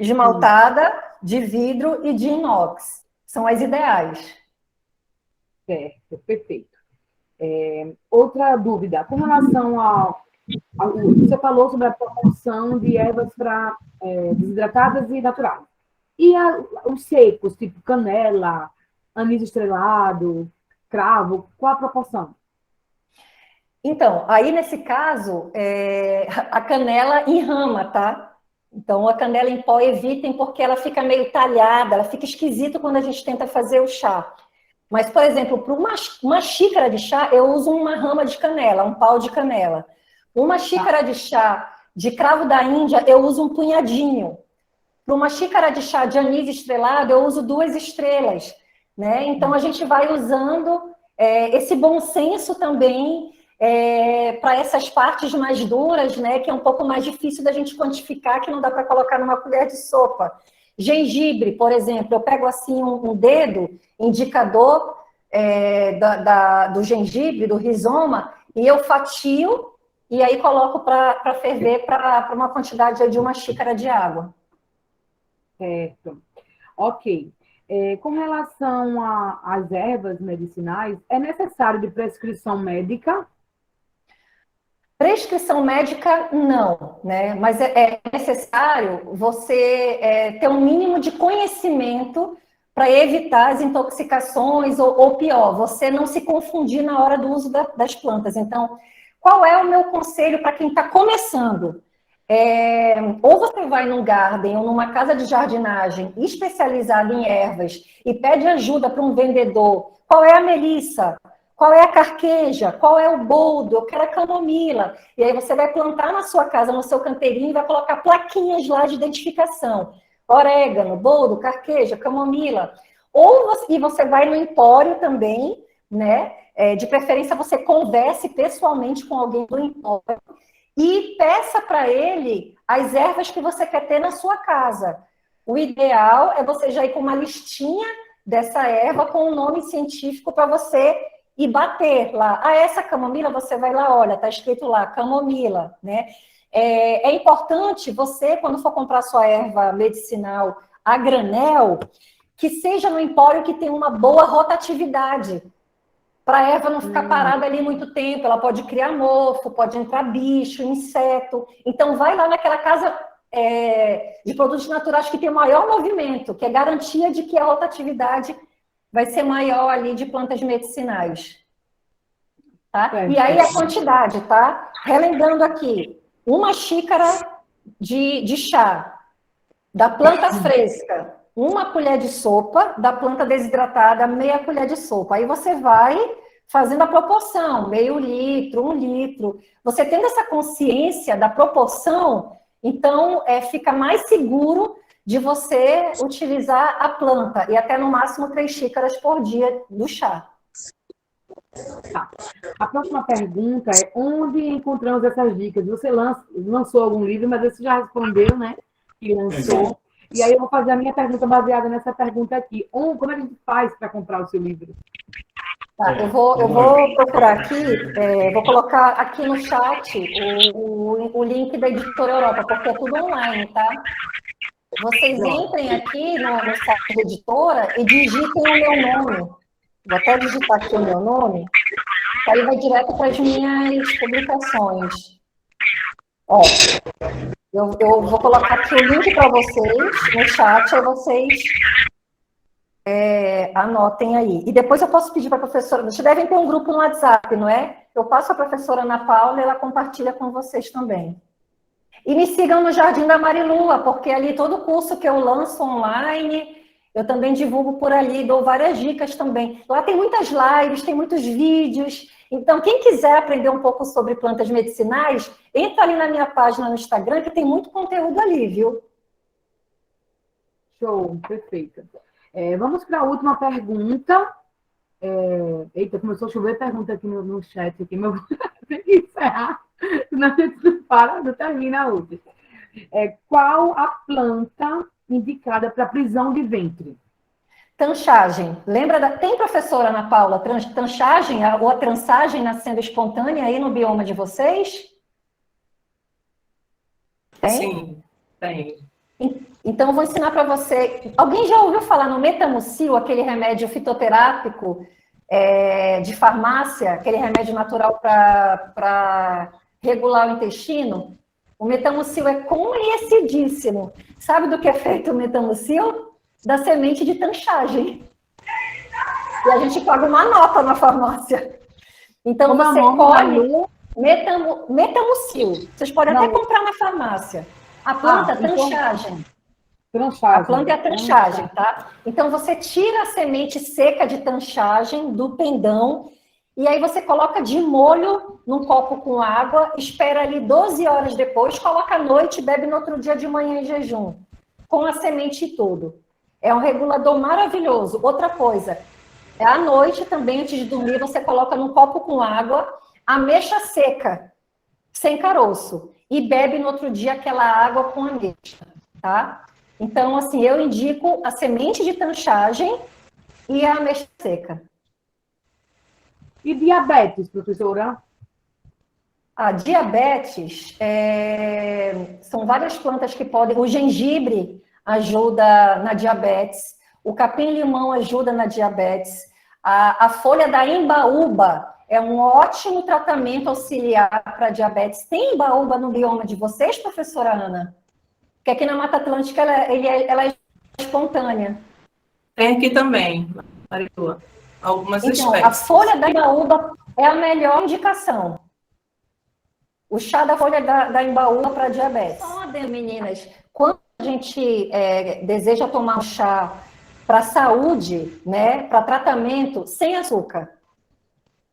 esmaltada, de vidro e de inox. São as ideais. Certo, perfeito. Outra dúvida, com relação você falou sobre a proporção de ervas para desidratadas e naturais. E os secos, tipo canela, anis estrelado, cravo, qual a proporção? Então, aí nesse caso, a canela em rama, tá? Então, a canela em pó evitem, porque ela fica meio talhada, ela fica esquisita quando a gente tenta fazer o chá. Mas, por exemplo, para uma xícara de chá, eu uso uma rama de canela, um pau de canela. Uma xícara de chá de cravo da Índia, eu uso um punhadinho. Para uma xícara de chá de anis estrelado, eu uso 2 estrelas, né? Então, a gente vai usando esse bom senso também para essas partes mais duras, né? Que é um pouco mais difícil da gente quantificar, que não dá para colocar numa colher de sopa. Gengibre, por exemplo, eu pego assim um dedo indicador do gengibre, do rizoma, e eu fatio e aí coloco para ferver para uma quantidade de 1 xícara de água. Certo. Ok. Com relação às ervas medicinais, é necessário de prescrição médica? Prescrição médica, não, né? Mas é necessário você ter um mínimo de conhecimento para evitar as intoxicações ou pior, você não se confundir na hora do uso das plantas. Então, qual é o meu conselho para quem está começando? Ou você vai num garden ou numa casa de jardinagem especializada em ervas e pede ajuda para um vendedor. Qual é a melissa? Qual é a carqueja? Qual é o boldo? Eu quero a camomila. E aí você vai plantar na sua casa, no seu canteirinho, e vai colocar plaquinhas lá de identificação. Orégano, boldo, carqueja, camomila. E você vai no empório também, né? De preferência, você converse pessoalmente com alguém do empório e peça para ele as ervas que você quer ter na sua casa. O ideal é você já ir com uma listinha dessa erva com um nome científico para você e bater lá. Essa camomila, você vai lá, olha, está escrito lá, camomila, né? É importante você, quando for comprar sua erva medicinal a granel, que seja no empório que tem uma boa rotatividade, para a erva não ficar parada ali muito tempo, ela pode criar mofo, pode entrar bicho, inseto. Então, vai lá naquela casa de produtos naturais que tem o maior movimento, que é garantia de que a rotatividade vai ser maior ali de plantas medicinais. Tá? E aí a quantidade, tá? Relembrando aqui, 1 xícara de chá da planta fresca, 1 colher de sopa, da planta desidratada, meia colher de sopa. Aí você vai fazendo a proporção, meio litro, 1 litro. Você tendo essa consciência da proporção, então fica mais seguro de você utilizar a planta, e até no máximo 3 xícaras por dia do chá. Tá. A próxima pergunta é: onde encontramos essas dicas? Você lançou algum livro, mas você já respondeu, né? Que lançou. E aí eu vou fazer a minha pergunta baseada nessa pergunta aqui. Como é que a gente faz para comprar o seu livro? Tá, eu vou procurar aqui, vou colocar aqui no chat o link da Editora Europa, porque é tudo online, tá? Vocês entrem aqui no site da editora e digitem o meu nome. Vou até digitar aqui o meu nome, que aí vai direto para as minhas publicações. Ó, eu vou colocar aqui o link para vocês no chat, aí vocês anotem aí. E depois eu posso pedir para a professora, vocês devem ter um grupo no WhatsApp, não é? Eu passo a professora Ana Paula e ela compartilha com vocês também. E me sigam no Jardim da Marilua, porque ali todo curso que eu lanço online, eu também divulgo por ali, dou várias dicas também. Lá tem muitas lives, tem muitos vídeos. Então, quem quiser aprender um pouco sobre plantas medicinais, entra ali na minha página no Instagram, que tem muito conteúdo ali, viu? Show, perfeito. Vamos para a última pergunta. Eita, começou a chover pergunta aqui no chat. Aqui, meu... Tem que encerrar, senão a gente não para, não termina a outra. Qual a planta indicada para prisão de ventre? Tanchagem. Lembra Tem, professora Ana Paula, tanchagem ou a trançagem nascendo espontânea aí no bioma de vocês? Tem? Sim, tem. Então, eu vou ensinar para você. Alguém já ouviu falar no Metamucil, aquele remédio fitoterápico de farmácia, aquele remédio natural para regular o intestino? O Metamucil é conhecidíssimo. Sabe do que é feito o Metamucil? Da semente de tanchagem. E a gente paga uma nota na farmácia. Então, você colhe Metamucil. Vocês podem até comprar na farmácia. A planta é tanchagem. A planta é a tanchagem, tá? Então, você tira a semente seca de tanchagem do pendão e aí você coloca de molho num copo com água, espera ali 12 horas depois, coloca à noite e bebe no outro dia de manhã em jejum, com a semente e tudo. É um regulador maravilhoso. Outra coisa, à noite também, antes de dormir, você coloca num copo com água, ameixa seca, sem caroço, e bebe no outro dia aquela água com ameixa, tá? Então, assim, eu indico a semente de tanchagem e a ameixa seca. E diabetes, professora? A diabetes, são várias plantas que podem... O gengibre ajuda na diabetes, o capim-limão ajuda na diabetes, a folha da embaúba é um ótimo tratamento auxiliar para diabetes. Tem embaúba no bioma de vocês, professora Ana? Porque aqui na Mata Atlântica ela é espontânea. Tem aqui também, Marilua, algumas então, espécies. A folha da embaúba é a melhor indicação. O chá da folha da embaúba para diabetes. Só, meninas, quando a gente deseja tomar um chá para saúde, né, para tratamento, sem açúcar.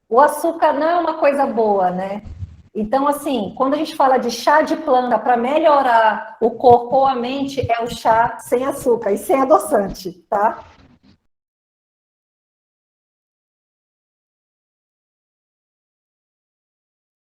O açúcar não é uma coisa boa, né? Então, assim, quando a gente fala de chá de planta para melhorar o corpo ou a mente, é o chá sem açúcar e sem adoçante, tá?